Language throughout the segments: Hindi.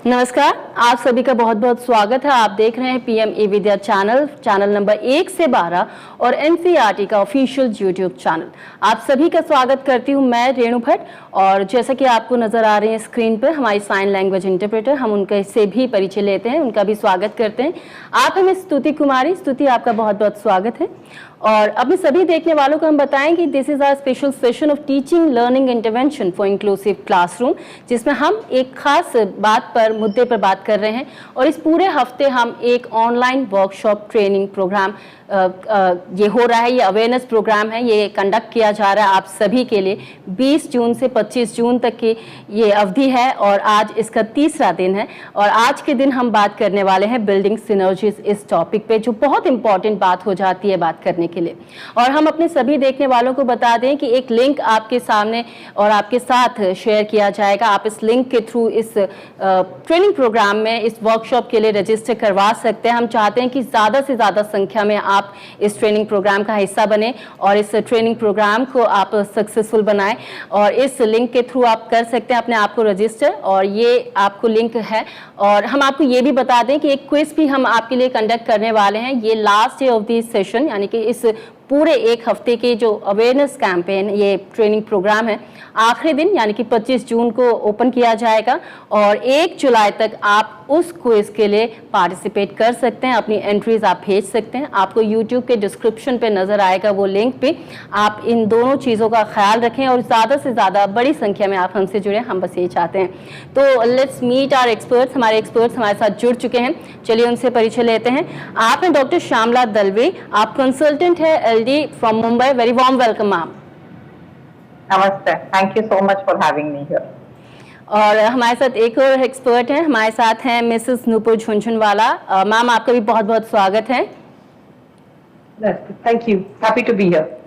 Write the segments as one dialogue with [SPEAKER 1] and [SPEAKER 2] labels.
[SPEAKER 1] नमस्कार, आप सभी का बहुत बहुत स्वागत है। आप देख रहे हैं पीएम ई विद्या चैनल नंबर 1 से 12 और एनसीईआरटी का ऑफिशियल यूट्यूब चैनल। आप सभी का स्वागत करती हूं मैं रेणु भट्ट। और जैसा कि आपको नजर आ रहे हैं स्क्रीन पर हमारी साइन लैंग्वेज इंटरप्रेटर, हम उनके से भी परिचय लेते हैं, उनका भी स्वागत करते हैं। आप हमें स्तुति कुमारी, स्तुति आपका बहुत बहुत स्वागत है। और अपने सभी देखने वालों को हम बताएं कि this is our special session of teaching learning intervention for inclusive classroom, जिसमें हम एक खास मुद्दे पर बात कर रहे हैं। और इस पूरे हफ्ते हम एक ऑनलाइन वर्कशॉप ट्रेनिंग प्रोग्राम ये हो रहा है, ये अवेयरनेस प्रोग्राम है, ये कंडक्ट किया जा रहा है आप सभी के लिए। 20 जून से 25 जून तक की ये अवधि है और आज इसका तीसरा दिन है। और आज के दिन हम बात करने वाले हैं बिल्डिंग सिनर्जीज इस टॉपिक पे, जो बहुत इंपॉर्टेंट बात हो जाती है बात करने के लिए। और हम अपने सभी देखने वालों को बता दें कि एक लिंक आपके सामने और आपके साथ शेयर किया जाएगा। आप इस लिंक के थ्रू इस ट्रेनिंग प्रोग्राम में, इस वर्कशॉप के लिए रजिस्टर करवा सकते हैं। हम चाहते हैं कि ज़्यादा से ज़्यादा संख्या में आप इस ट्रेनिंग प्रोग्राम का हिस्सा बने और इस ट्रेनिंग प्रोग्राम को आप सक्सेसफुल बनाएं। और इस लिंक के थ्रू आप कर सकते हैं अपने आप को रजिस्टर, और ये आपको लिंक है। और हम आपको ये भी बता दें कि एक क्विज भी हम आपके लिए कंडक्ट करने वाले हैं। ये last day of this session, यानी कि इस पूरे एक हफ्ते के जो अवेयरनेस कैंपेन, ये ट्रेनिंग प्रोग्राम है, आखिरी दिन यानी कि 25 जून को ओपन किया जाएगा। और 1 जुलाई तक आप उस क्विज के लिए पार्टिसिपेट कर सकते हैं, अपनी एंट्रीज आप भेज सकते हैं। आपको यूट्यूब के डिस्क्रिप्शन पे नजर आएगा वो लिंक पे। आप इन दोनों चीज़ों का ख्याल रखें और ज़्यादा से ज़्यादा बड़ी संख्या में आप हमसे जुड़े, हम बस यही चाहते हैं। तो लेट्स मीट आवर एक्सपर्ट्स। हमारे एक्सपर्ट्स हमारे साथ जुड़ चुके हैं, चलिए उनसे परिचय लेते हैं। आप हैं डॉक्टर श्यामला दलवे, आप कंसल्टेंट है LD from Mumbai. Very warm welcome ma'am.
[SPEAKER 2] नमस्ते, thank you so much for having me here.
[SPEAKER 1] और हमारे साथ एक और एक्सपर्ट हैं, हमारे साथ हैं मिसेस नूपुर झुनझुनवाला। मैम आपका भी बहुत बहुत स्वागत है।
[SPEAKER 2] Thank you, happy to be here.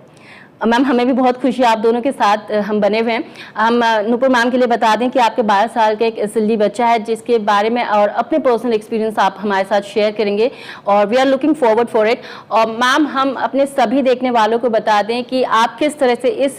[SPEAKER 1] Ma'am हमें भी बहुत खुशी है आप दोनों के साथ हम बने हुए हैं। हम नूपुर मैम के लिए बता दें कि आपके 12 साल का एक एसएलडी बच्चा है, जिसके बारे में और अपने पर्सनल एक्सपीरियंस आप हमारे साथ शेयर करेंगे और we are looking forward for it. और मैम हम अपने सभी देखने वालों को बता दें कि आप किस तरह से इस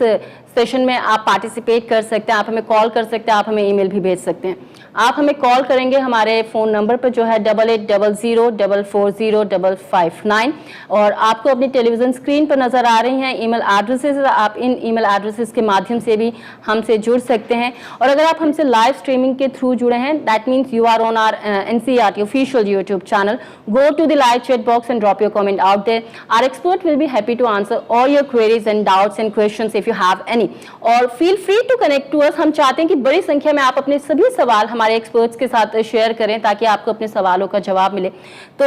[SPEAKER 1] सेशन में आप पार्टिसिपेट कर सकते हैं। आप हमें कॉल कर सकते हैं, आप हमें ईमेल भी भेज सकते हैं। आप हमें कॉल करेंगे हमारे फ़ोन नंबर पर जो है 8800440559। और आपको अपनी टेलीविज़न स्क्रीन पर नज़र आ रही हैं ईमेल एड्रेसेस, आप इन ईमेल एड्रेसेस के माध्यम से भी हमसे जुड़ सकते हैं। और अगर आप हमसे लाइव स्ट्रीमिंग के थ्रू जुड़े हैं, that means you are on our NCERT official YouTube channel. Go to the live chat box and drop your comment out there. Our expert will be happy to answer all your queries and doubts and questions if you have any. और feel free to connect to us. हम चाहते हैं कि बड़ी संख्या में आप अपने सभी सवाल हमारे एक्सपर्ट्स के साथ शेयर करें ताकि आपको अपने सवालों का जवाब मिले। तो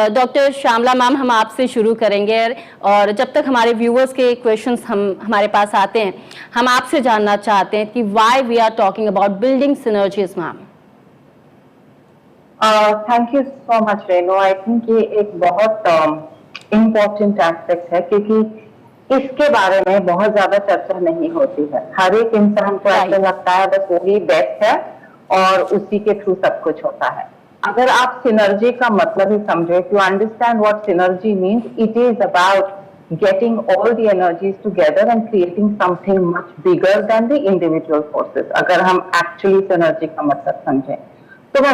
[SPEAKER 1] डॉक्टर श्यामला मैम, हम आपसे शुरू करेंगे। और जब तक हमारे व्यूअर्स के क्वेश्चंस हमारे पास आते हैं, हम आपसे जानना चाहते हैं कि why we are talking about building synergies ma'am.
[SPEAKER 2] Thank you so much Renu. I think ये एक बहुत इम्पोर्टेंट एस्पेक्ट है, क्योंकि इसके बारे में बहुत ज्यादा चर्चा नहीं होती है। हर एक इंसान को ऐसा लगता है बस वही बेस्ट है और उसी के थ्रू सब कुछ होता है। अगर आप सिनर्जी का मतलब ही समझे, to understand what synergy means, it is about getting all the energies together and creating something much bigger than the individual forces। अगर हम actually synergy का मतलब समझें तो मैं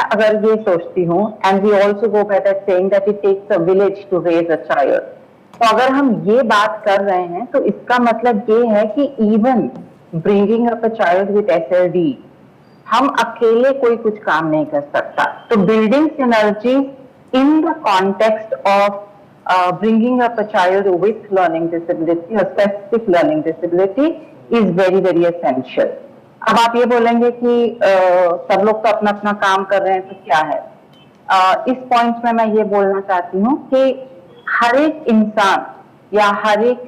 [SPEAKER 2] अगर ये सोचती हूँ, and we also go by that saying that it takes a village to raise a child। तो अगर हम ये बात कर रहे हैं तो इसका मतलब ये है कि even bringing up a child with SLD, हम अकेले कोई कुछ काम नहीं कर सकता। तो building synergy in the context of bringing up a child with learning disability, a specific learning disability, is very very essential। अब आप ये बोलेंगे कि सब लोग तो अपना अपना काम कर रहे हैं तो क्या है। इस पॉइंट में मैं ये बोलना चाहती हूँ कि हर एक इंसान या हर एक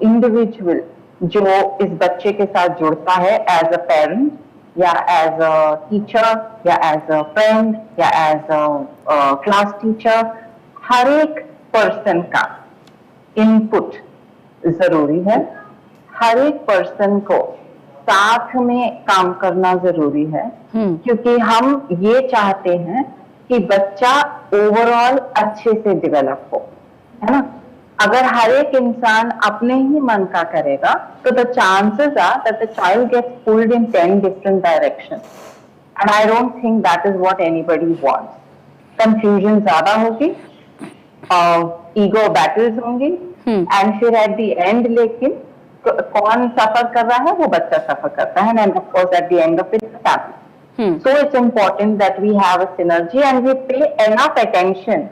[SPEAKER 2] इंडिविजुअल जो इस बच्चे के साथ जुड़ता है, एज अ पेरेंट या एज अ टीचर या एज अ फ्रेंड या एज अ क्लास टीचर, हर एक पर्सन का इनपुट जरूरी है। हर एक पर्सन को साथ में काम करना जरूरी है, क्योंकि हम ये चाहते हैं कि बच्चा ओवरऑल अच्छे से डेवलप हो, है ना। अगर हर एक इंसान अपने ही मन का करेगा तो the chances are that the child gets pulled in 10 different directions. And I don't think that is what anybody wants. Confusion ज्यादा होगी, ईगो बैटल्स होंगी, एंड फिर एट द एंड लेकिन कौन सफर कर रहा है? वो बच्चा सफर करता है, and of course at the end of it family. So it's important that we have a synergy and we pay enough attention.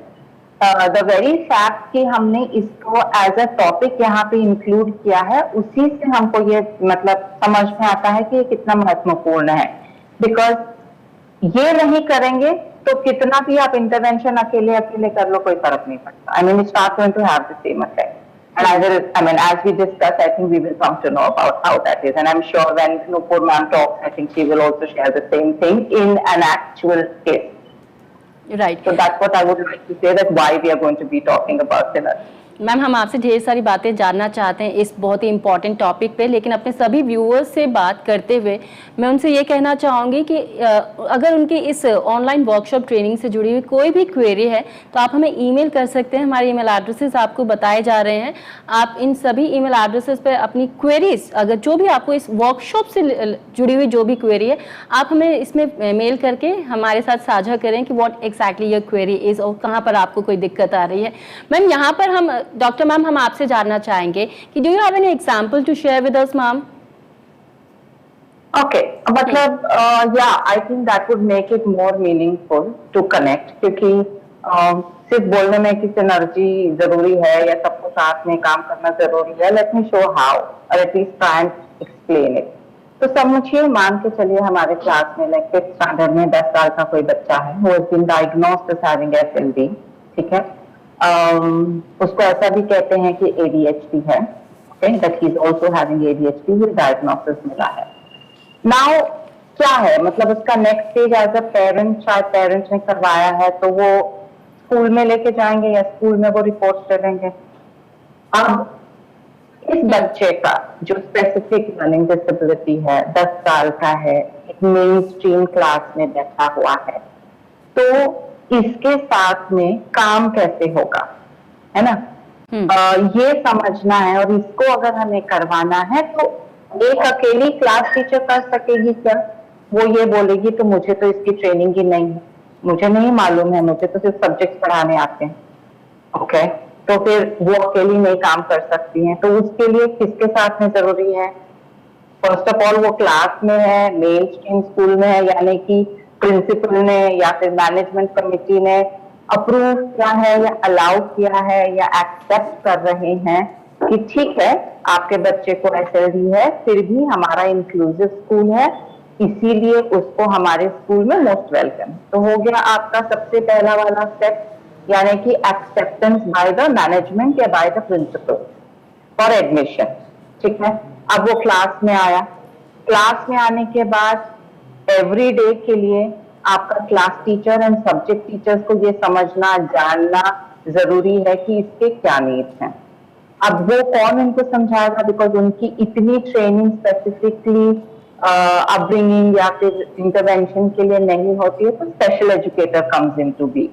[SPEAKER 2] The very fact कि हमने इसको एज अ टॉपिक यहाँ पे इंक्लूड किया है, उसी से हमको ये मतलब समझ में आता है कि ये कितना महत्वपूर्ण है। बिकॉज ये नहीं करेंगे तो कितना भी आप इंटरवेंशन अकेले अकेले कर लो, कोई फर्क नहीं पड़ता। I mean it's not going to have the same effect. And I mean, as we discuss, I think we will come to know about how that is. And I'm sure when Nupur ma'am talks, I think she will also share the same thing in an actual case.
[SPEAKER 1] Right.
[SPEAKER 2] So that's what I would like to say, that why we are going to be talking about synergy.
[SPEAKER 1] Ma'am, हम आपसे ढेर सारी बातें जानना चाहते हैं इस बहुत ही इम्पॉर्टेंट टॉपिक पे, लेकिन अपने सभी व्यूअर्स से बात करते हुए मैं उनसे ये कहना चाहूँगी कि अगर उनकी इस ऑनलाइन वर्कशॉप ट्रेनिंग से जुड़ी हुई कोई भी क्वेरी है तो आप हमें ईमेल कर सकते हैं। हमारे ईमेल एड्रेसेस आपको बताए जा रहे हैं। आप इन सभी ईमेल एड्रेसेस पे अपनी क्वेरीज, अगर जो भी आपको इस वर्कशॉप से जुड़ी हुई जो भी क्वेरी है, आप हमें इसमें मेल करके हमारे साथ साझा करें कि what exactly your query is और कहाँ पर आपको कोई दिक्कत आ रही है। मैम, यहाँ पर हम डॉक्टर मैम हम आपसे जानना चाहेंगे कि do you have any example to share with us ma'am?
[SPEAKER 2] Okay, मतलब या I think that would make it more meaningful to connect, क्योंकि सिर्फ बोलने में कि सिनर्जी जरूरी है या सबको साथ में काम करना जरूरी है, लेट मी शो हाउ और at least try and explain it. तो समझिए, मान के चलिए हमारे क्लास में लाइक 5th स्टैंडर्ड में 10 साल का कोई बच्चा है, who has been diagnosed as having SLD, ठीक है। उसको ऐसा भी कहते हैं कि ADHD है, that he is also having ADHD, ये डायग्नोसिस मिला है। नाउ क्या है, मतलब उसका next stage as a parent, शायद पेरेंट्स ने करवाया है तो वो स्कूल में लेके जाएंगे या स्कूल में वो रिपोर्ट करेंगे। अब इस बच्चे का जो स्पेसिफिक लर्निंग डिसेबिलिटी है, 10 साल का है, एक मेन स्ट्रीम क्लास में बैठा हुआ है, तो इसके साथ में काम कैसे होगा, है ना? ये समझना है। और इसको अगर हमें करवाना है तो एक अकेली क्लास टीचर कर सकेगी क्या? वो ये बोलेगी तो मुझे तो इसकी ट्रेनिंग ही नहीं है, मुझे नहीं मालूम है, मुझे तो सिर्फ सब्जेक्ट पढ़ाने आते हैं, ओके, तो फिर वो अकेली नहीं काम कर सकती हैं। तो उसके लिए किसके साथ में जरूरी है? फर्स्ट ऑफ ऑल वो क्लास में है, मेन स्ट्रीम स्कूल में है, यानी कि प्रिंसिपल ने या फिर मैनेजमेंट कमेटी ने अप्रूव किया है या अलाउ किया है या एक्सेप्ट कर रहे हैं कि ठीक है, आपके बच्चे को एसएलडी है, फिर भी हमारा इंक्लूसिव स्कूल है, इसीलिए उसको हमारे स्कूल में मोस्ट वेलकम। तो हो गया आपका सबसे पहला वाला स्टेप, यानी कि एक्सेप्टेंस बाय द मैनेजमेंट या by the principal for admission, ठीक है। अब वो क्लास में आया, क्लास में आने के बाद एवरी डे के लिए आपका class teacher and subject teachers को ये समझना, जानना जरूरी है कि इसके क्या नीड्स हैं। अब वो कौन इनको समझाएगा, बिकॉज उनकी इतनी ट्रेनिंग स्पेसिफिकली अपब्रिंगिंग या फिर इंटरवेंशन के लिए नहीं होती है, तो special educator comes in to be.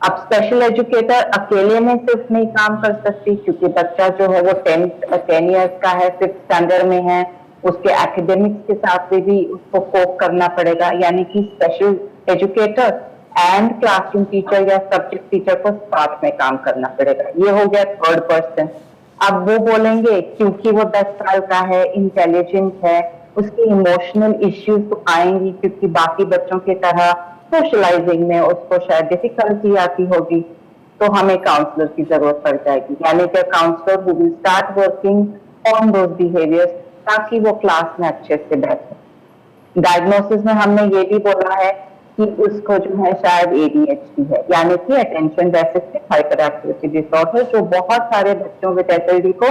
[SPEAKER 2] अब स्पेशल एजुकेटर अकेले में सिर्फ नहीं काम कर सकती, क्योंकि बच्चा जो है वो 10 ईयर्स का है, 5th स्टैंडर्ड में है, उसके एकेडमिक्स के साथ भी उसको कोप करना पड़ेगा, यानी कि special educator and classroom teacher या सब्जेक्ट टीचर को साथ में काम करना पड़ेगा। ये हो गया थर्ड पर्सन। अब वो बोलेंगे क्योंकि वो 10 साल का है, इंटेलिजेंट है, उसके इमोशनल इश्यूज तो आएंगी, क्योंकि बाकी बच्चों की तरह सोशलाइजिंग में उसको शायद डिफिकल्टी आती होगी, तो हमें काउंसलर की जरूरत पड़ जाएगी, यानी कि counsellor who will start working on those behaviours ताकि वो क्लास में अच्छे से बैठे। डायग्नोसिस में हमने ये भी बोला है कि उसको जो है शायद ADHD है, यानी कि attention deficit hyper activity disorder, जो बहुत सारे बच्चों विद एसएलडी को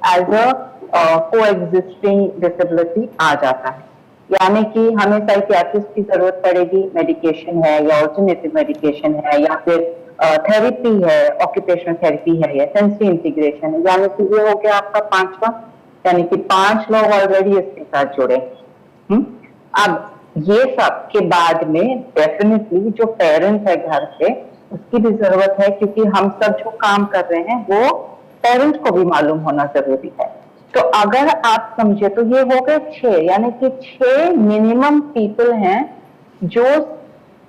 [SPEAKER 2] एज अ कोएग्जिस्टिंग डिसेबिलिटी आ जाता है, यानी कि हमें साइकियाट्रिस्ट की जरूरत पड़ेगी, मेडिकेशन है या ऑल्टरनेटिव मेडिकेशन है या फिर थेरेपी है, ऑक्यूपेशनल थेरेपी है या सेंसरी इंटीग्रेशन है, यानी कि ये हो गया आपका 5वां, यानी कि 5 लोग ऑलरेडी इसके साथ जुड़े। अब ये सब के बाद में डेफिनेटली जो पेरेंट्स है घर पे, उसकी भी जरूरत है, क्योंकि हम सब जो काम कर रहे हैं वो पेरेंट्स को भी मालूम होना जरूरी है। तो अगर आप समझे तो ये हो गए 6, यानी कि 6 मिनिमम पीपल हैं जो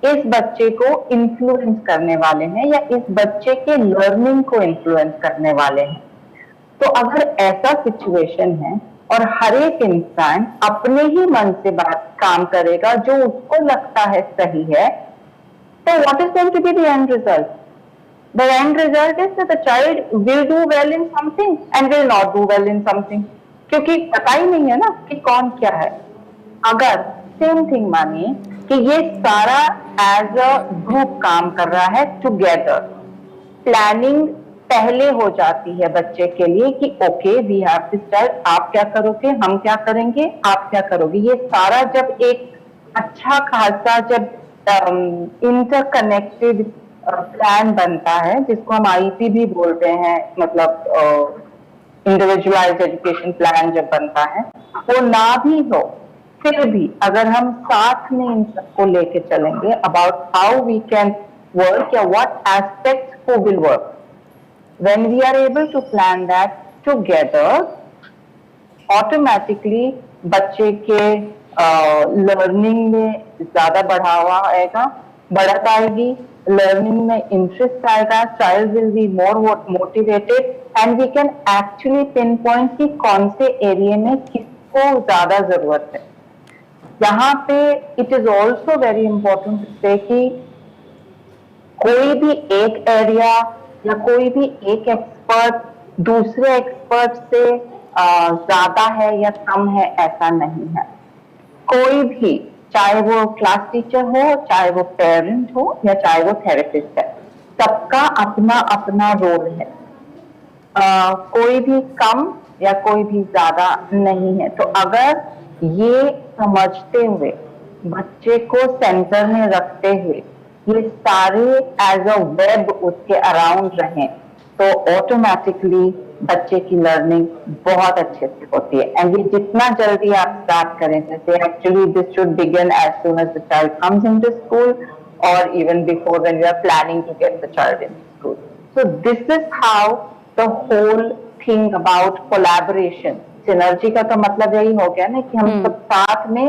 [SPEAKER 2] इस बच्चे को इन्फ्लुएंस करने वाले हैं या इस बच्चे के लर्निंग को इन्फ्लुएंस करने वाले हैं। तो अगर ऐसा सिचुएशन है और हर एक इंसान अपने ही मन से बात काम करेगा जो उसको लगता है सही है, तो what is going to be the end result? The end result is that the child will do well in something and will not do well in something, क्योंकि पता ही नहीं है ना कि कौन क्या है। अगर सेम थिंग मानिए कि ये सारा एज अ ग्रुप काम कर रहा है टुगेदर, प्लानिंग पहले हो जाती है बच्चे के लिए कि okay we have this child, आप क्या करोगे, हम क्या करेंगे, आप क्या करोगे, ये सारा जब एक अच्छा खासा जब इंटरकनेक्टेड प्लान बनता है, जिसको हम आईपी भी बोलते हैं, मतलब इंडिविजुअलाइज्ड एजुकेशन प्लान जब बनता है, वो ना भी हो फिर भी अगर हम साथ में इन सबको लेके चलेंगे about how we can work या what aspects who will work, when we are able to plan that together, automatically बच्चे के लर्निंग में ज्यादा बढ़ावा आएगा, बढ़त आएगी, लर्निंग में इंटरेस्ट आएगा, child will be more motivated and we can actually pinpoint कि कौन से एरिया में किसको ज्यादा जरूरत है। यहाँ पे it is also very important to say कि कोई भी एक एरिया या कोई भी एक एक्सपर्ट दूसरे एक्सपर्ट से ज्यादा है या कम है, ऐसा नहीं है। कोई भी, चाहे वो क्लास टीचर हो, चाहे वो पेरेंट हो या चाहे वो थेरेपिस्ट है, सबका अपना अपना रोल है। कोई भी कम या कोई भी ज्यादा नहीं है। तो अगर ये समझते हुए, बच्चे को सेंटर में रखते हुए ये सारे एज अ वेब उसके अराउंड रहें, तो ऑटोमेटिकली बच्चे की लर्निंग बहुत अच्छे से होती है। एंड ये जितना जल्दी आप स्टार्ट करें, जैसे actually this should begin as soon as the child comes into school और even before when we are planning to get the child in school. So this is how the whole thing about collaboration, synergy का तो मतलब यही हो गया ना कि हम सब साथ में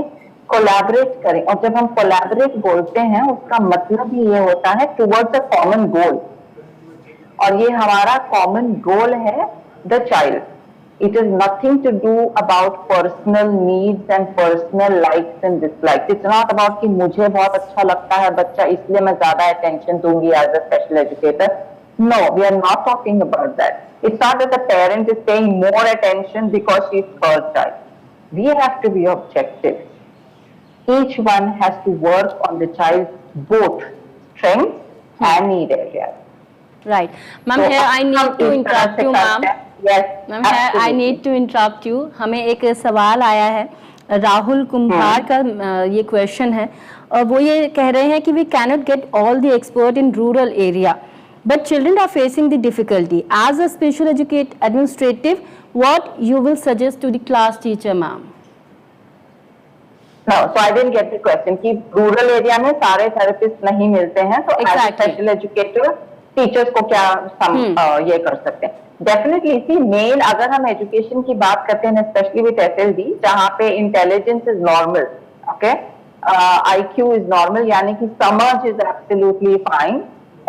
[SPEAKER 2] कोलैबोरेट करें। और जब हम कोलैबोरेट बोलते हैं उसका मतलब ही ये होता है टुवर्ड्स अ कॉमन गोल, और ये हमारा कॉमन गोल है the child. It is nothing to do about personal needs and personal likes and dislikes. It's not about कि मुझे बहुत अच्छा लगता है बच्चा इसलिए मैं ज्यादा अटेंशन दूंगी as a special educator. No, we are not talking about that. It's not that the parent is paying more attention because she's her child. We have to be objective. Each one has to work on the child's both strengths and need areas.
[SPEAKER 1] Right. Ma'am,
[SPEAKER 2] So,
[SPEAKER 1] here I need to interrupt you, ma'am.
[SPEAKER 2] Yes.
[SPEAKER 1] Ma'am, here I need to interrupt you. हमें एक सवाल आया है, राहुल कुम्हार का ये क्वेश्चन है, और वो ये कह रहे हैं कि we cannot get all the expert in rural area. But children are facing the difficulty. As a special educate administrative, what you will suggest to the class teacher, ma'am?
[SPEAKER 2] No, so I didn't get the question कि रूरल एरिया में सारे थेरेपिस्ट नहीं मिलते हैं, तो as a special educator teachers को क्या ये कर सकते हैं? डेफिनेटली सी मेन, अगर हम एजुकेशन की बात करते हैं स्पेशली विद एसएलडी, जहाँ पे intelligence is normal, okay, IQ is normal, यानी कि समझ is absolutely fine,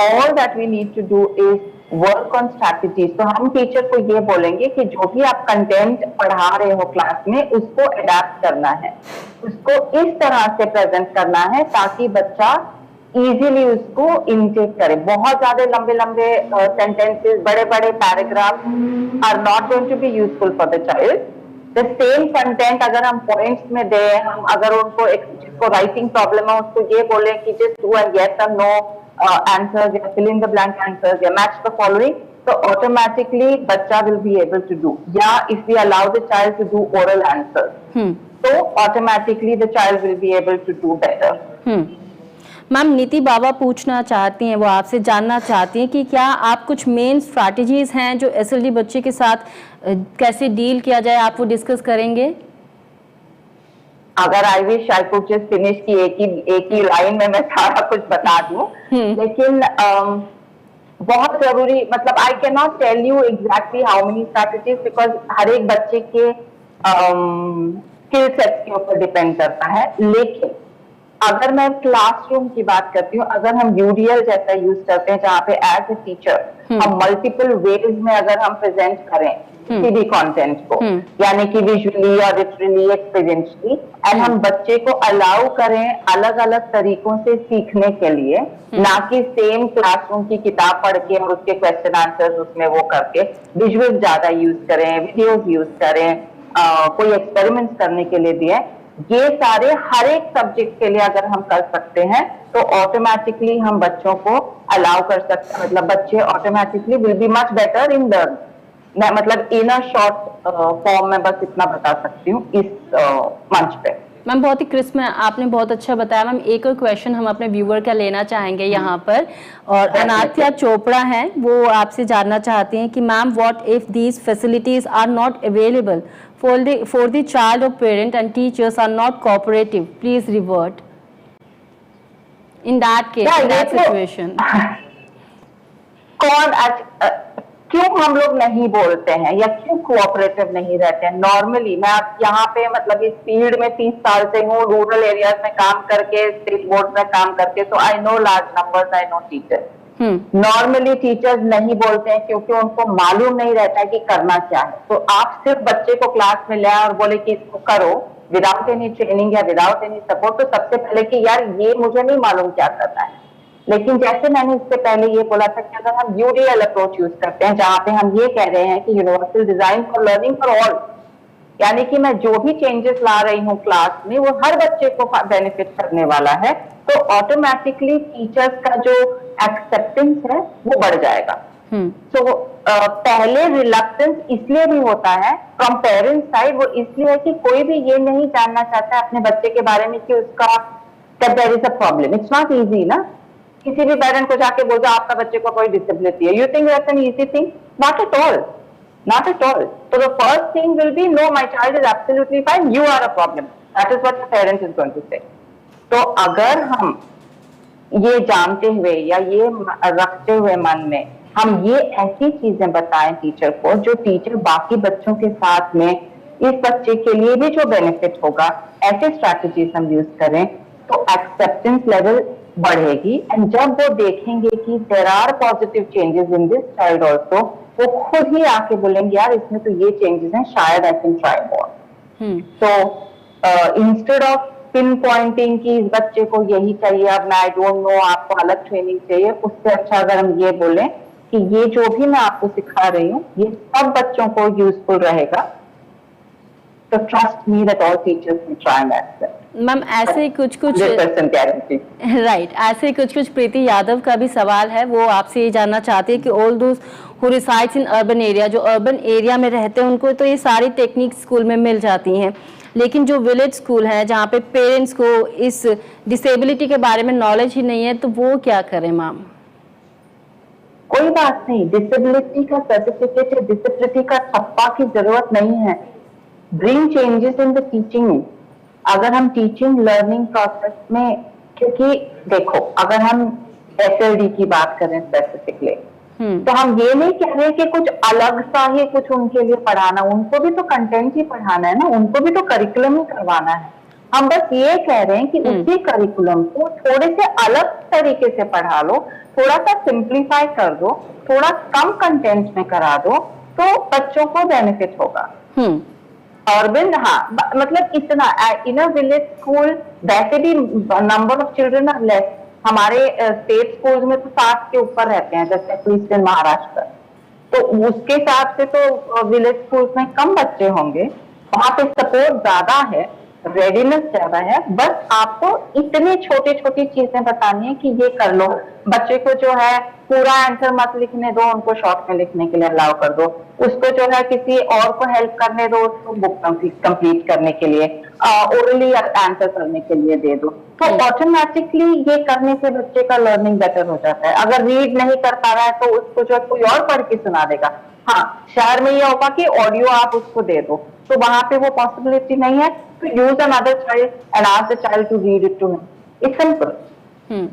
[SPEAKER 2] all that we need to do is work on strategies। तो हम टीचर को ये बोलेंगे कि जो भी आप कंटेंट पढ़ा रहे हो क्लास में उसको अडेप्ट करना है, उसको इस तरह से प्रेजेंट करना है ताकि बच्चा इजीली उसको इनटेक करे। बहुत ज्यादा लंबे लंबे सेंटेंसेस, बड़े बड़े paragraph are not going to be useful for the child. The same content अगर हम पॉइंट्स में दे, हम अगर उनको जिसको राइटिंग प्रॉब्लम है उसको ये बोले कि जस्ट डू एंड यस और नो answers या fill in the blank answers या match the following, so automatically बच्चा will be able to do। या if we allow the child to do oral answers, so automatically the child will be able to do better।
[SPEAKER 1] Ma'am, नीति बाबा पूछना चाहती हैं, वो आपसे जानना चाहती हैं कि क्या आप कुछ मेन स्ट्रैटेजीज हैं जो एसएलडी बच्चे के साथ कैसे डील किया जाए, आप वो डिस्कस करेंगे?
[SPEAKER 2] अगर I wish I could just finish की एक ही लाइन में मैं सारा कुछ बता दूं, लेकिन बहुत जरूरी, मतलब I can not tell you exactly how many strategies, because हर एक बच्चे के स्किल सेट्स के ऊपर डिपेंड करता है। लेकिन अगर मैं क्लासरूम की बात करती हूँ, अगर हम यूडीएल जैसा यूज करते हैं जहाँ पे एज ए टीचर हम मल्टीपल वेज में अगर हम प्रेजेंट करें किसी भी कंटेंट को, यानी कि विजुअली, ऑडिटरी, एक्सपीरियंशली, एंड हम बच्चे को अलाउ करें अलग अलग तरीकों से सीखने के लिए, ना कि सेम क्लासरूम की किताब पढ़ के और उसके क्वेश्चन आंसर उसमें वो करके, विजुअल ज्यादा यूज करें, वीडियोस यूज करें, कोई एक्सपेरिमेंट्स करने के लिए दिए, ये सारे हर एक सब्जेक्ट के लिए अगर हम कर सकते हैं तो ऑटोमेटिकली हम बच्चों को अलाउ कर सकते हैं, मतलब बच्चे automatically will be much better in learn. मैं मतलब इन अ शॉर्ट फॉर्म में बस इतना बता सकती हूँ इस मंच पे।
[SPEAKER 1] मैम बहुत ही क्रिस्प में आपने बहुत अच्छा बताया। मैम एक और क्वेश्चन हम अपने व्यूअर का लेना चाहेंगे यहाँ पर, और अनाथ्या चोपड़ा हैं, वो आपसे जानना चाहती हैं कि ma'am what if these facilities are not available for the child or parent and teachers are not cooperative, please revert in that case, in that situation.
[SPEAKER 2] क्यों हम लोग नहीं बोलते हैं या क्यों कोऑपरेटिव नहीं रहते हैं? नॉर्मली मैं आप यहाँ पे मतलब इस फील्ड में 30 साल से हूँ, रूरल एरियाज में काम करके, स्टेट बोर्ड में काम करके, तो I know large numbers, I know teachers. Normally teachers नहीं बोलते हैं क्योंकि उनको मालूम नहीं रहता है कि करना क्या है। तो आप सिर्फ बच्चे को क्लास में ले आए और बोले कि इसको करो विदाउट एनी ट्रेनिंग या विदाउट एनी सपोर्ट, तो सबसे पहले कि यार ये मुझे नहीं मालूम क्या करना है। लेकिन जैसे मैंने इससे पहले ये बोला था कि अगर हम यूडीएल अप्रोच यूज करते हैं जहां पे हम ये कह रहे हैं कि universal design for learning for all, यानी कि मैं जो भी चेंजेस ला रही हूँ क्लास में वो हर बच्चे को बेनिफिट करने वाला है, तो ऑटोमेटिकली टीचर्स का जो एक्सेप्टेंस है वो बढ़ जाएगा। तो पहले रिलक्टेंस इसलिए भी होता है फ्रॉम पेरेंट्स साइड, वो इसलिए है कि कोई भी ये नहीं जानना चाहता अपने बच्चे के बारे में कि उसका there is a problem. It's not easy ना, किसी भी पेरेंट को जाके बोल दो आपका बच्चे को कोई डिसेबिलिटी है, you think that's an easy thing? Not at all, not at all. So the first thing will be, no, my child is absolutely fine, you are a problem. That is what the parent is going to say. तो अगर हम ये जानते हुए या ये रखते हुए मन में हम ये ऐसी चीजें बताएं टीचर को जो टीचर बाकी बच्चों के साथ में इस बच्चे के लिए भी जो बेनिफिट होगा, ऐसे स्ट्रैटेजीज हम यूज करें तो एक्सेप्टेंस लेवल बढ़ेगी। एंड जब वो देखेंगे कि there are positive changes in this child also, वो खुद ही आके बोलेंगे यार इसमें तो ये चेंजेस हैं, शायद आई कैन ट्राई मोर। तो इंस्टेड ऑफ पिन पॉइंटिंग कि इस बच्चे को यही चाहिए, अब मैं आई डोंट नो आपको अलग ट्रेनिंग चाहिए, उससे अच्छा अगर हम ये बोलें कि ये जो भी मैं आपको सिखा रही हूँ ये सब बच्चों को यूजफुल रहेगा, तो trust me that all teachers will try and accept.
[SPEAKER 1] Ma'am ऐसे कुछ राइट, ऐसे कुछ प्रीति यादव का भी सवाल है, वो आपसे ये जानना चाहते हैं कि all those who resides in urban area, जो अर्बन एरिया में रहते हैं उनको तो ये सारी टेक्निक स्कूल में मिल जाती हैं, लेकिन जो विलेज स्कूल है जहाँ पे पेरेंट्स को इस डिसेबिलिटी के बारे में नॉलेज ही नहीं है, तो वो क्या करें मैम?
[SPEAKER 2] कोई बात नहीं, डिसेबिलिटी का सर्टिफिकेट या डिसेबिलिटी का ठप्पा की जरूरत नहीं है। Bring changes in the teaching. अगर हम टीचिंग लर्निंग प्रोसेस में, क्योंकि देखो अगर हम एसएलडी की बात करें स्पेसिफिकली, तो हम ये नहीं कह रहे कि कुछ अलग सा ही कुछ उनके लिए पढ़ाना, उनको भी तो कंटेंट ही पढ़ाना है ना, उनको भी तो करिकुलम ही करवाना है। हम बस ये कह रहे हैं कि उसी करिकुलम को थोड़े से अलग तरीके से पढ़ा लो, थोड़ा सा सिंप्लीफाई कर दो, थोड़ा कम कंटेंट में करा दो, तो बच्चों को बेनिफिट होगा। अर्बन, हाँ मतलब इतना इन अ विलेज स्कूल वैसे भी number of children are less. हमारे स्टेट स्कूल्स में तो 60 के ऊपर रहते हैं, जैसे एटलीस्ट इन महाराष्ट्र, तो उसके हिसाब से तो विलेज स्कूल्स में कम बच्चे होंगे, वहां पे सपोर्ट ज्यादा है, रेडीनेस ज्यादा है। बस आपको इतनी छोटी छोटी चीजें बतानी है कि ये कर लो। बच्चे को जो है पूरा आंसर मत लिखने दो, उनको शॉर्ट में लिखने के लिए अलाउ कर दो। उसको जो है किसी और को हेल्प करने दो, उसको बुक कंप्लीट करने के लिए, ओरली आंसर करने के लिए दे दो, तो ऑटोमेटिकली ये करने से बच्चे का लर्निंग बेटर हो जाता है। अगर रीड नहीं कर पा रहा है तो उसको जो कोई और पढ़ के सुना देगा। हाँ, शहर में ये होगा कि ऑडियो आप उसको दे दो, तो वहां पे वो पॉसिबिलिटी नहीं है, तो use another child and ask the child to read it to him. It's simple.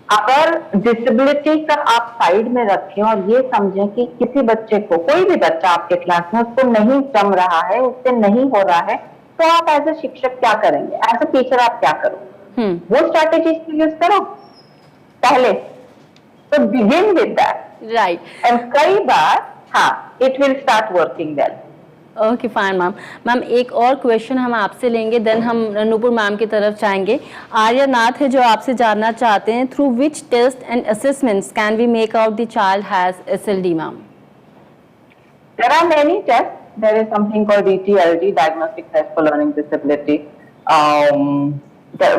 [SPEAKER 2] अगर डिसेबिलिटी का आप साइड में रखें और ये समझें कि किसी बच्चे को, कोई भी बच्चा आपके क्लास में उसको नहीं जम रहा है, उससे नहीं हो रहा है, तो आप एज ए शिक्षक क्या करेंगे, एज ए टीचर आप क्या करो? वो स्ट्रैटेजीज यूज करो पहले, तो begin with that,
[SPEAKER 1] right.
[SPEAKER 2] And कई बार हाँ it will start working well.
[SPEAKER 1] Okay fine ma'am. Ma'am एक और क्वेश्चन हम आपसे लेंगे, देन हम नूपुर मैम की तरफ जाएंगे। आर्यनाथ है जो आपसे जानना चाहते हैं, through which test and assessments can we make out the child has SLD ma'am?
[SPEAKER 2] There are many tests. There is something called DTLD, Diagnostic Test for Learning Disability,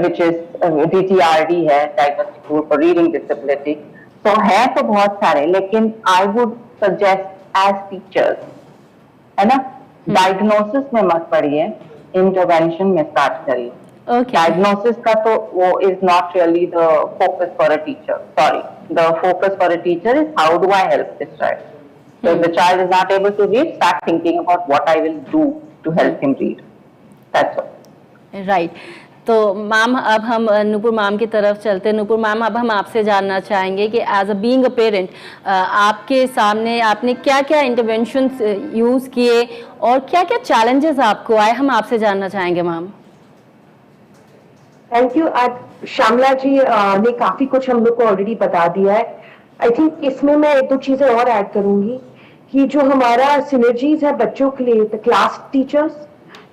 [SPEAKER 2] which is DTRD है, Diagnostic Tool for Reading Disability. तो है तो बहुत सारे, लेकिन I would suggest as teachers, है ना, डायग्नोसिस में मत पढ़िए, इंटरवेंशन में स्टार्ट करिए।
[SPEAKER 1] Okay.
[SPEAKER 2] डायग्नोसिस का तो वो is not really the focus for a teacher. Sorry, the focus for a teacher is how do I help this child. So if the child is not able to read, start thinking about what I will do to help him read. That's all.
[SPEAKER 1] Right. तो मैम अब हम नूपुर मैम की तरफ चलते हैं। नूपुर मैम अब हम आपसे जानना चाहेंगे कि as a being a parent आपके सामने आपने क्या क्या इंटरवेंशन यूज़ किए और क्या क्या चैलेंजेस आपको आए, हम आपसे जानना चाहेंगे मैम।
[SPEAKER 3] Thank you. आज श्यामला जी ने काफी कुछ हम लोग को ऑलरेडी बता दिया है। आई थिंक इसमें मैं एक दो चीजें और ऐड करूंगी कि जो हमारा सिनर्जीज है बच्चों के लिए, तो क्लास टीचर्स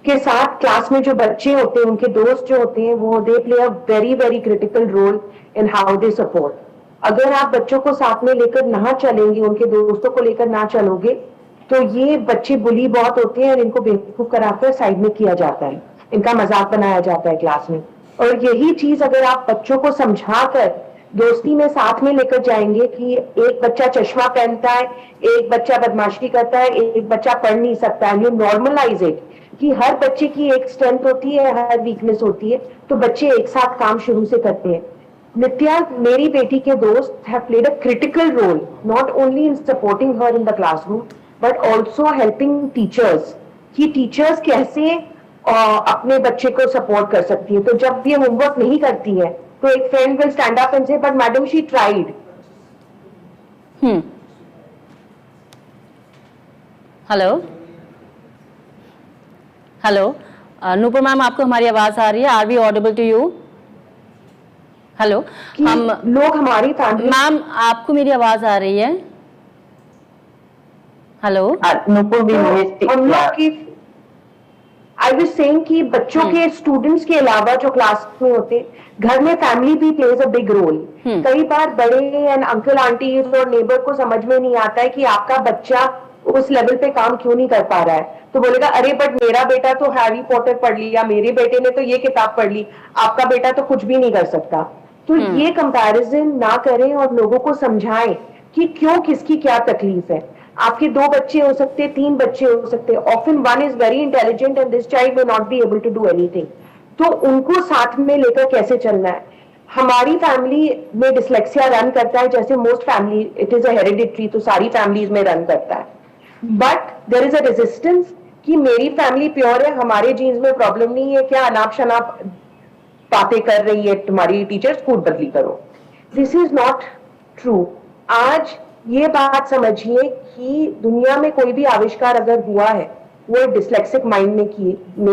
[SPEAKER 3] के साथ क्लास में जो बच्चे होते हैं, उनके दोस्त जो होते हैं, वो they play a very very critical role in how they support. अगर आप बच्चों को साथ में लेकर ना चलेंगे, उनके दोस्तों को लेकर ना चलोगे, तो ये बच्चे बुली बहुत होते हैं और इनको बेवकूफ कराकर साइड में किया जाता है, इनका मजाक बनाया जाता है क्लास में। और यही चीज अगर आप बच्चों को समझाकर दोस्ती में साथ में लेकर जाएंगे कि एक बच्चा चश्मा पहनता है, एक बच्चा बदमाशी करता है, एक बच्चा पढ़ नहीं सकता है, यू नॉर्मलाइज इट कि हर बच्चे की एक स्ट्रेंथ होती है, हर वीकनेस होती है, तो बच्चे एक साथ काम शुरू से करते हैं। नित्या, मेरी बेटी के दोस्त have played a critical role not only in supporting her in the classroom but also helping teachers कि टीचर्स कैसे अपने बच्चे को सपोर्ट कर सकती है। तो जब ये होमवर्क नहीं करती है तो एक friend will stand up and say but madam she tried.
[SPEAKER 1] Hello hello Nupur ma'am, आपको हमारी आवाज आ रही है? Are we audible to you? Hello, हम
[SPEAKER 3] लोग हमारी फैमिली।
[SPEAKER 1] मैम आपको मेरी आवाज आ रही है? हेलो
[SPEAKER 2] नूपुर भी
[SPEAKER 3] हम लोग की आई वाज सेइंग कि बच्चों के स्टूडेंट्स के अलावा जो क्लास में होते, घर में फैमिली भी प्लेज अ बिग रोल। कई बार बड़े एंड अंकल आंटी और नेबर को समझ में नहीं आता है कि आपका बच्चा उस लेवल पे काम क्यों नहीं कर पा रहा है, तो बोलेगा अरे बट मेरा बेटा तो हैरी पॉटर पढ़ लिया, मेरे बेटे ने तो ये किताब पढ़ ली, आपका बेटा तो कुछ भी नहीं कर सकता। तो ये कंपैरिजन ना करें और लोगों को समझाएं कि क्यों किसकी क्या तकलीफ है। आपके 2 बच्चे हो सकते, 3 बच्चे हो सकते, often one is very intelligent and this child will not be able to do anything. तो उनको साथ में लेकर कैसे चलना है। हमारी फैमिली में डिसलेक्सिया रन करता है, जैसे most family it is a hereditary, तो सारी फैमिलीज में रन करता है, but there is a resistance कि मेरी फैमिली प्योर है, हमारे जीन्स में प्रॉब्लम नहीं है, क्या अनाप शनाप बातें कर रही है तुम्हारी टीचर, स्कूल बदली करो। This is not true. आज ये बात समझिए कि दुनिया में कोई भी आविष्कार अगर हुआ है वो डिसलेक्सिक माइंड ने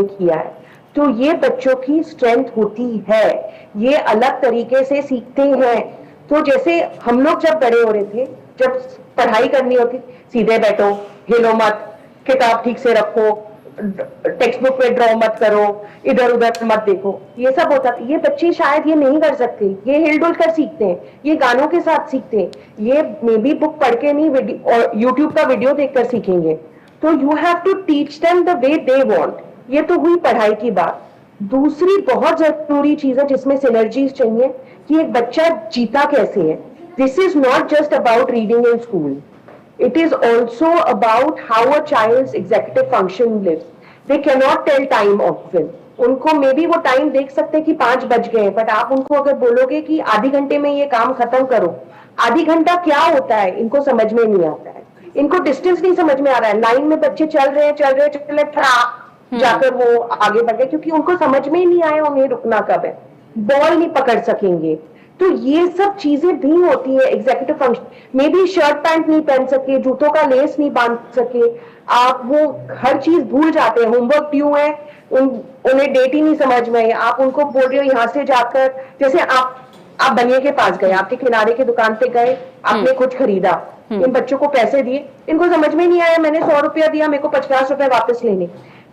[SPEAKER 3] किया है, तो ये बच्चों की स्ट्रेंथ होती है, ये अलग तरीके से सीखते हैं। तो जैसे हम लोग जब बड़े हो रहे थे, जब पढ़ाई करनी होती, सीधे बैठो, हिलो मत, किताब ठीक से रखो, टेक्स्ट बुक में ड्रॉ मत करो, इधर उधर मत देखो, ये सब होता था। ये बच्चे शायद ये नहीं कर सकते, ये हिलडुल कर सीखते हैं, ये गानों के साथ सीखते हैं, ये मे बी बुक पढ़ के नहीं और यूट्यूब का वीडियो देखकर सीखेंगे। तो you have to teach them the way they want. ये तो हुई पढ़ाई की बात। दूसरी बहुत जरूरी चीज है जिसमें सिनर्जीज चाहिए कि एक बच्चा जीता कैसे है। This is not just about reading in school, it is also about how a child's executive function lives. They cannot tell time often. उनको मे बी वो टाइम देख सकते कि 5 बज गए, बट आप उनको अगर बोलोगे कि आधे घंटे में ये काम खत्म करो, आधी घंटा क्या होता है इनको समझ में नहीं आता है। इनको डिस्टेंस नहीं समझ में आ रहा है, लाइन में बच्चे चल रहे जाकर वो आगे बढ़ गए, क्योंकि उनको समझ में ही नहीं आया उन्हें रुकना कब है, बॉल नहीं पकड़ सकेंगे। तो ये सब चीजें भी होती है executive function. May be shirt pant नहीं पहन सके, जूतों का लेस नहीं बांध सके, आप वो हर चीज भूल जाते हैं। होमवर्क ड्यू है उन्हें डेट ही नहीं समझ में आई, आप उनको बोल रहे हो यहाँ से जाकर, जैसे आप बनिए के पास गए, आपके किनारे की दुकान पे गए, आपने कुछ खरीदा, इन बच्चों को पैसे दिए, इनको समझ में नहीं आया मैंने 100 रुपया दिया, मेरे को 50 रुपए वापस लेने।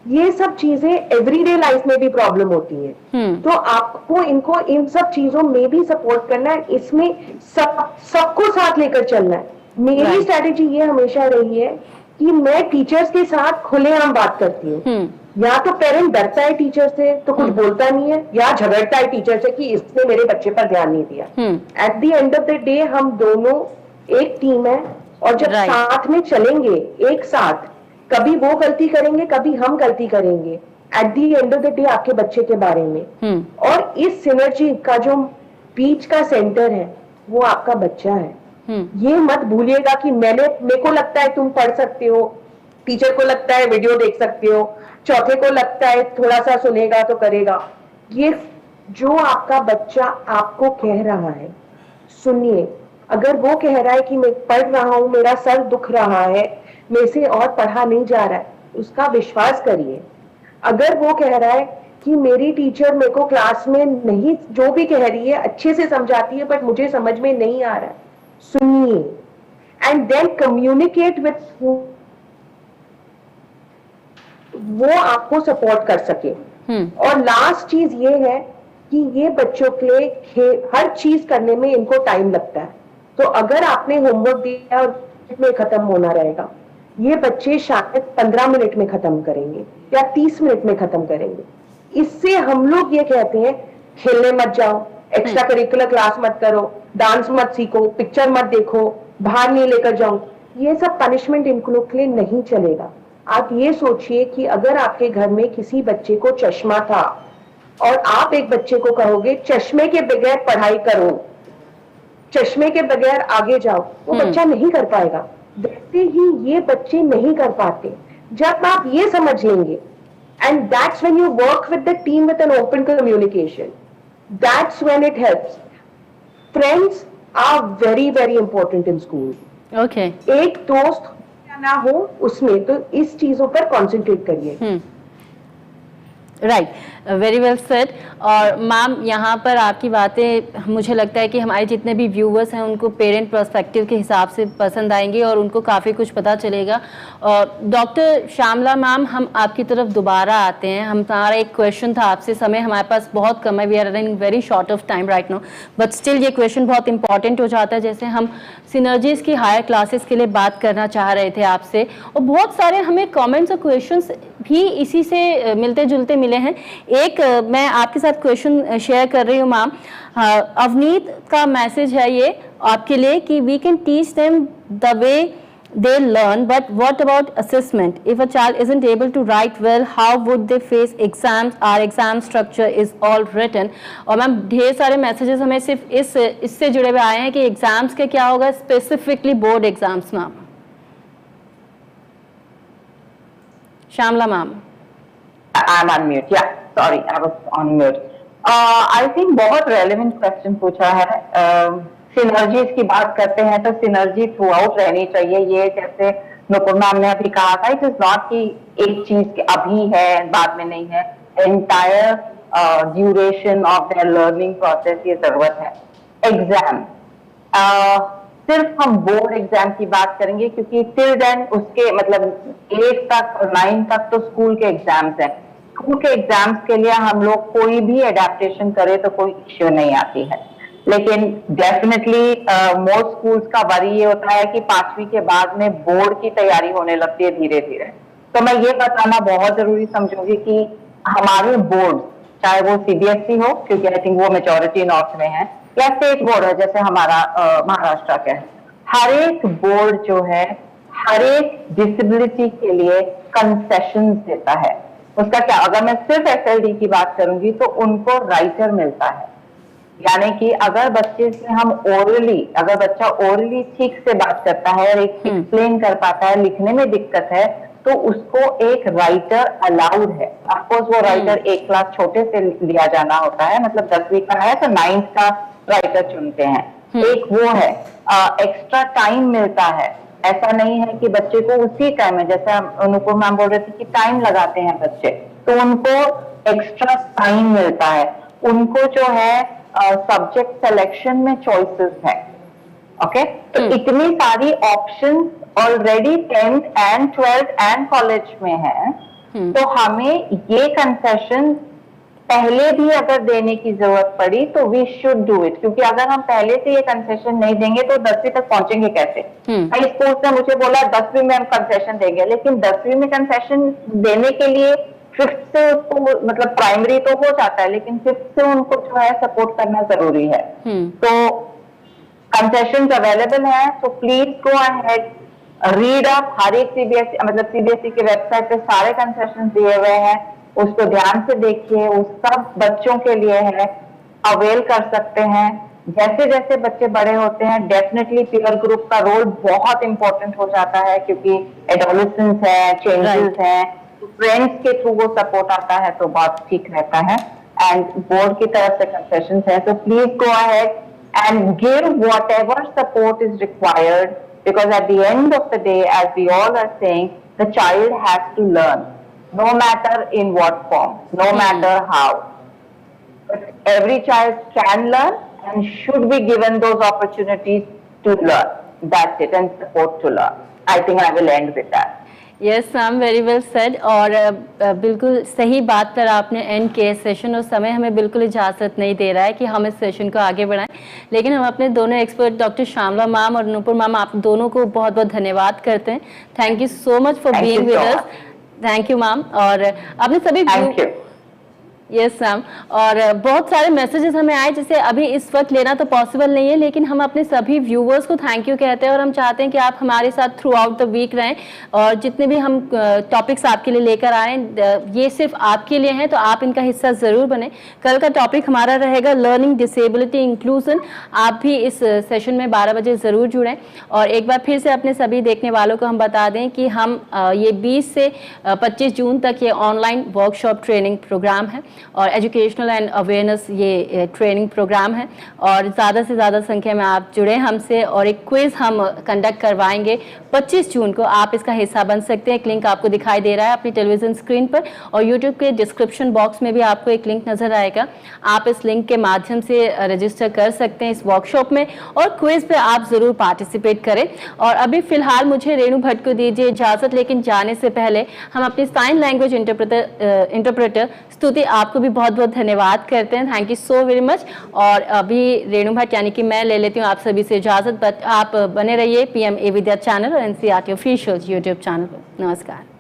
[SPEAKER 3] ये सब चीजें एवरीडे लाइफ में भी प्रॉब्लम होती है। तो आपको इनको इन सब चीजों में भी सपोर्ट करना है, इसमें सबको साथ लेकर चलना है। मेरी स्ट्रेटेजी ये हमेशा रही है कि मैं टीचर्स के साथ खुलेआम बात करती हूँ। या तो पेरेंट डरता है टीचर से तो कुछ बोलता नहीं है, या झगड़ता है टीचर से कि इसने मेरे बच्चे पर ध्यान नहीं दिया। Eight the end of the day हम दोनों एक टीम है, और जब साथ में चलेंगे एक साथ, कभी वो गलती करेंगे कभी हम गलती करेंगे, eight the end of the day आपके बच्चे के बारे में। और इस सिनर्जी का जो बीच का सेंटर है वो आपका बच्चा है। ये मत भूलिएगा कि मेरे को लगता है तुम पढ़ सकते हो, टीचर को लगता है वीडियो देख सकते हो, चौथे को लगता है थोड़ा सा सुनेगा तो करेगा। ये जो आपका बच्चा आपको कह रहा है सुनिए। अगर वो कह रहा है कि मैं पढ़ रहा हूं, मेरा सर दुख रहा है, मेरे से और पढ़ा नहीं जा रहा है, उसका विश्वास करिए। अगर वो कह रहा है कि मेरी टीचर मेरे को क्लास में नहीं, जो भी कह रही है अच्छे से समझाती है बट मुझे समझ में नहीं आ रहा है, सुनिए एंड देन कम्युनिकेट विथ वो आपको सपोर्ट कर सके। और लास्ट चीज ये है कि ये बच्चों के लिए हर चीज करने में इनको टाइम लगता है। तो अगर आपने होमवर्क दिया और में खत्म होना रहेगा, ये बच्चे शायद 15 मिनट में खत्म करेंगे या 30 मिनट में खत्म करेंगे। इससे हम लोग ये कहते हैं खेलने मत जाओ, एक्स्ट्रा करिकुलर क्लास मत करो, डांस मत सीखो, पिक्चर मत देखो, बाहर नहीं लेकर जाओ। ये सब पनिशमेंट इन लोग के लिए नहीं चलेगा। आप ये सोचिए कि अगर आपके घर में किसी बच्चे को चश्मा था और आप एक बच्चे को कहोगे चश्मे के बगैर पढ़ाई करो, चश्मे के बगैर आगे जाओ, वो बच्चा नहीं कर पाएगा। वैसे ही ये बच्चे नहीं कर पाते। जब आप ये समझ लेंगे, and that's when you work with the team with an open communication, that's when it helps. Friends are very very important in school.
[SPEAKER 1] Okay,
[SPEAKER 3] एक दोस्त ना हो उसमें, तो इस चीजों पर कॉन्सेंट्रेट करिए।
[SPEAKER 1] Right, very well said. और मैम यहाँ पर आपकी बातें मुझे लगता है कि हमारे जितने भी व्यूवर्स हैं उनको पेरेंट पर्सपेक्टिव के हिसाब से पसंद आएंगे और उनको काफ़ी कुछ पता चलेगा। और डॉक्टर श्यामला मैम, हम आपकी तरफ दोबारा आते हैं। हमारा एक क्वेश्चन था आपसे, समय हमारे पास बहुत कम है, we are running very short of time right now, but still ये क्वेश्चन बहुत इंपॉर्टेंट हो जाता है। जैसे हम सिनर्जीज की हायर क्लासेस के लिए बात करना चाह रहे थे आपसे, और बहुत सारे हमें कमेंट्स और क्वेश्चंस भी इसी से मिलते जुलते मिले हैं। एक मैं आपके साथ क्वेश्चन शेयर कर रही हूँ मैम। अवनीत का मैसेज है ये आपके लिए कि we can teach them the way they learn, but what about assessment? If a child isn't able to write well, how would they face exams? Our exam structure is all written. और मैम ढेर सारे मैसेजेस हमें सिर्फ इससे जुड़े हुए आए हैं कि एग्जाम्स के क्या होगा, specifically board exams. Ma'am Shyamala ma'am,
[SPEAKER 2] I'm on mute. Yeah, sorry, I was on mute. I think बहुत relevant question पूछा है। सिनर्जीज की बात करते हैं तो सिनर्जी थ्रू आउट रहनी चाहिए। ये जैसे नुपुर मैम ने अभी कहा था, इट इज नॉट कि एक चीज अभी है बाद में नहीं है, entire duration of their learning process ये जरूरत है। एग्जाम सिर्फ हम बोर्ड एग्जाम की बात करेंगे क्योंकि टिल देन उसके मतलब 8 तक और 9 तक तो स्कूल के एग्जाम्स हैं। स्कूल के एग्जाम्स के लिए हम लोग कोई भी एडेप्टेशन करे तो कोई इश्यू नहीं आती है, लेकिन डेफिनेटली मोस्ट स्कूल्स का वरी ये होता है कि 5वीं के बाद में बोर्ड की तैयारी होने लगती है धीरे धीरे। तो मैं ये बताना बहुत जरूरी समझूंगी कि हमारे बोर्ड, चाहे वो सीबीएसई हो क्योंकि आई थिंक वो मेजॉरिटी नॉर्थ में है, या स्टेट बोर्ड है जैसे हमारा महाराष्ट्र का है, हर एक बोर्ड जो है हर एक डिसेबिलिटी के लिए कंसेशन देता है। उसका क्या, अगर मैं सिर्फ एसएलडी की बात करूंगी तो उनको राइटर मिलता है, यानी कि अगर बच्चे से हम अगर बच्चा ओरली ठीक से बात करता है और एक्सप्लेन कर पाता है, लिखने में दिक्कत है, तो उसको एक राइटर अलाउड है। ऑफकोर्स वो राइटर एक क्लास छोटे से लिया जाना होता है, मतलब 10वीं का है तो 9th का राइटर चुनते हैं। एक वो है, एक्स्ट्रा टाइम मिलता है। ऐसा नहीं है कि बच्चे को उसी टाइम में, जैसे अनुपम मैम बोल रहे थे कि टाइम लगाते हैं बच्चे, तो उनको एक्स्ट्रा टाइम मिलता है, उनको जो है सब्जेक्ट सिलेक्शन में चॉइसेस है। ओके, तो इतनी सारी options already 10th and 12th and college में है, तो हमें ये कंसेशन पहले भी अगर देने की जरूरत पड़ी तो वी शुड डू इट, क्योंकि अगर हम पहले से ये कंसेशन नहीं देंगे तो 10वीं तक पहुंचेंगे कैसे? कई स्कूल ने मुझे बोला 10वीं में हम कंसेशन देंगे, लेकिन 10वीं में कंसेशन देने के लिए 5th से उसको, मतलब प्राइमरी तो हो जाता है, लेकिन 5th से उनको जो है सपोर्ट करना जरूरी है। तो कंसेशन अवेलेबल है, तो please go ahead, read up. हर एक सीबीएसई की वेबसाइट पे सारे कंसेशन दिए हुए हैं, उसको ध्यान से देखिए, वो सब बच्चों के लिए है, अवेल कर सकते हैं। जैसे जैसे बच्चे बड़े होते हैं, डेफिनेटली पीयर ग्रुप का रोल बहुत इंपॉर्टेंट हो जाता है, क्योंकि एडोलेसेंस है, चेंजेस हैं, फ्रेंड्स के थ्रू वो सपोर्ट आता है तो बहुत ठीक रहता है। एंड बोर्ड की तरफ से कंसेशन है, तो please go ahead and give whatever support is required, because at the end of the day, as we all are saying, the child has to learn, no matter in what form, no matter how. But every child can learn and should be given those opportunities to learn. That's it, and support to learn. I think I will end with that.
[SPEAKER 1] Yes ma'am, very well said. और बिल्कुल सही बात पर आपने एंड किए। सेशन और समय हमें बिल्कुल इजाज़त नहीं दे रहा है कि हम इस सेशन को आगे बढ़ाएं, लेकिन हम अपने दोनों एक्सपर्ट डॉक्टर श्यामला मैम और नूपुर मैम, आप दोनों को बहुत बहुत धन्यवाद करते हैं। Thank you so much for being with us. Thank you ma'am. और आपने सभी यस मैम, और बहुत सारे मैसेजेस हमें आए, जिसे अभी इस वक्त लेना तो पॉसिबल नहीं है, लेकिन हम अपने सभी व्यूवर्स को थैंक यू कहते हैं और हम चाहते हैं कि आप हमारे साथ थ्रू आउट द वीक रहें, और जितने भी हम टॉपिक्स आपके लिए लेकर आ रहे हैं ये सिर्फ आपके लिए हैं, तो आप इनका हिस्सा ज़रूर बने। कल का टॉपिक हमारा रहेगा लर्निंग डिसेबिलिटी इंक्लूजन। आप भी इस सेशन में 12 बजे ज़रूर जुड़ें। और एक बार फिर से अपने सभी देखने वालों को हम बता दें कि हम ये 20 से 25 जून तक ये ऑनलाइन वर्कशॉप ट्रेनिंग प्रोग्राम है और एजुकेशनल एंड अवेयरनेस ये ट्रेनिंग प्रोग्राम है, और ज़्यादा से ज़्यादा संख्या में आप जुड़े हमसे, और एक क्विज़ हम कंडक्ट करवाएंगे 25 जून को। आप इसका हिस्सा बन सकते हैं। एक लिंक आपको दिखाई दे रहा है अपनी टेलीविज़न स्क्रीन पर, और यूट्यूब के डिस्क्रिप्शन बॉक्स में भी आपको एक लिंक नज़र आएगा। आप इस लिंक के माध्यम से रजिस्टर कर सकते हैं इस वर्कशॉप में, और क्विज़ पे आप ज़रूर पार्टिसिपेट करें। और अभी फ़िलहाल मुझे रेणु भट्ट को दीजिए इजाज़त, लेकिन जाने से पहले हम अपनी साइन लैंग्वेज इंटरप्रेटर स्तुति आपको भी बहुत बहुत धन्यवाद करते हैं। Thank you so very much. और अभी रेणु भट्ट यानी कि मैं ले लेती हूँ आप सभी से इजाज़त, बट आप बने रहिए पीएम ए विद्या चैनल और एनसीईआरटी ऑफिशियल यूट्यूब चैनल पर। नमस्कार।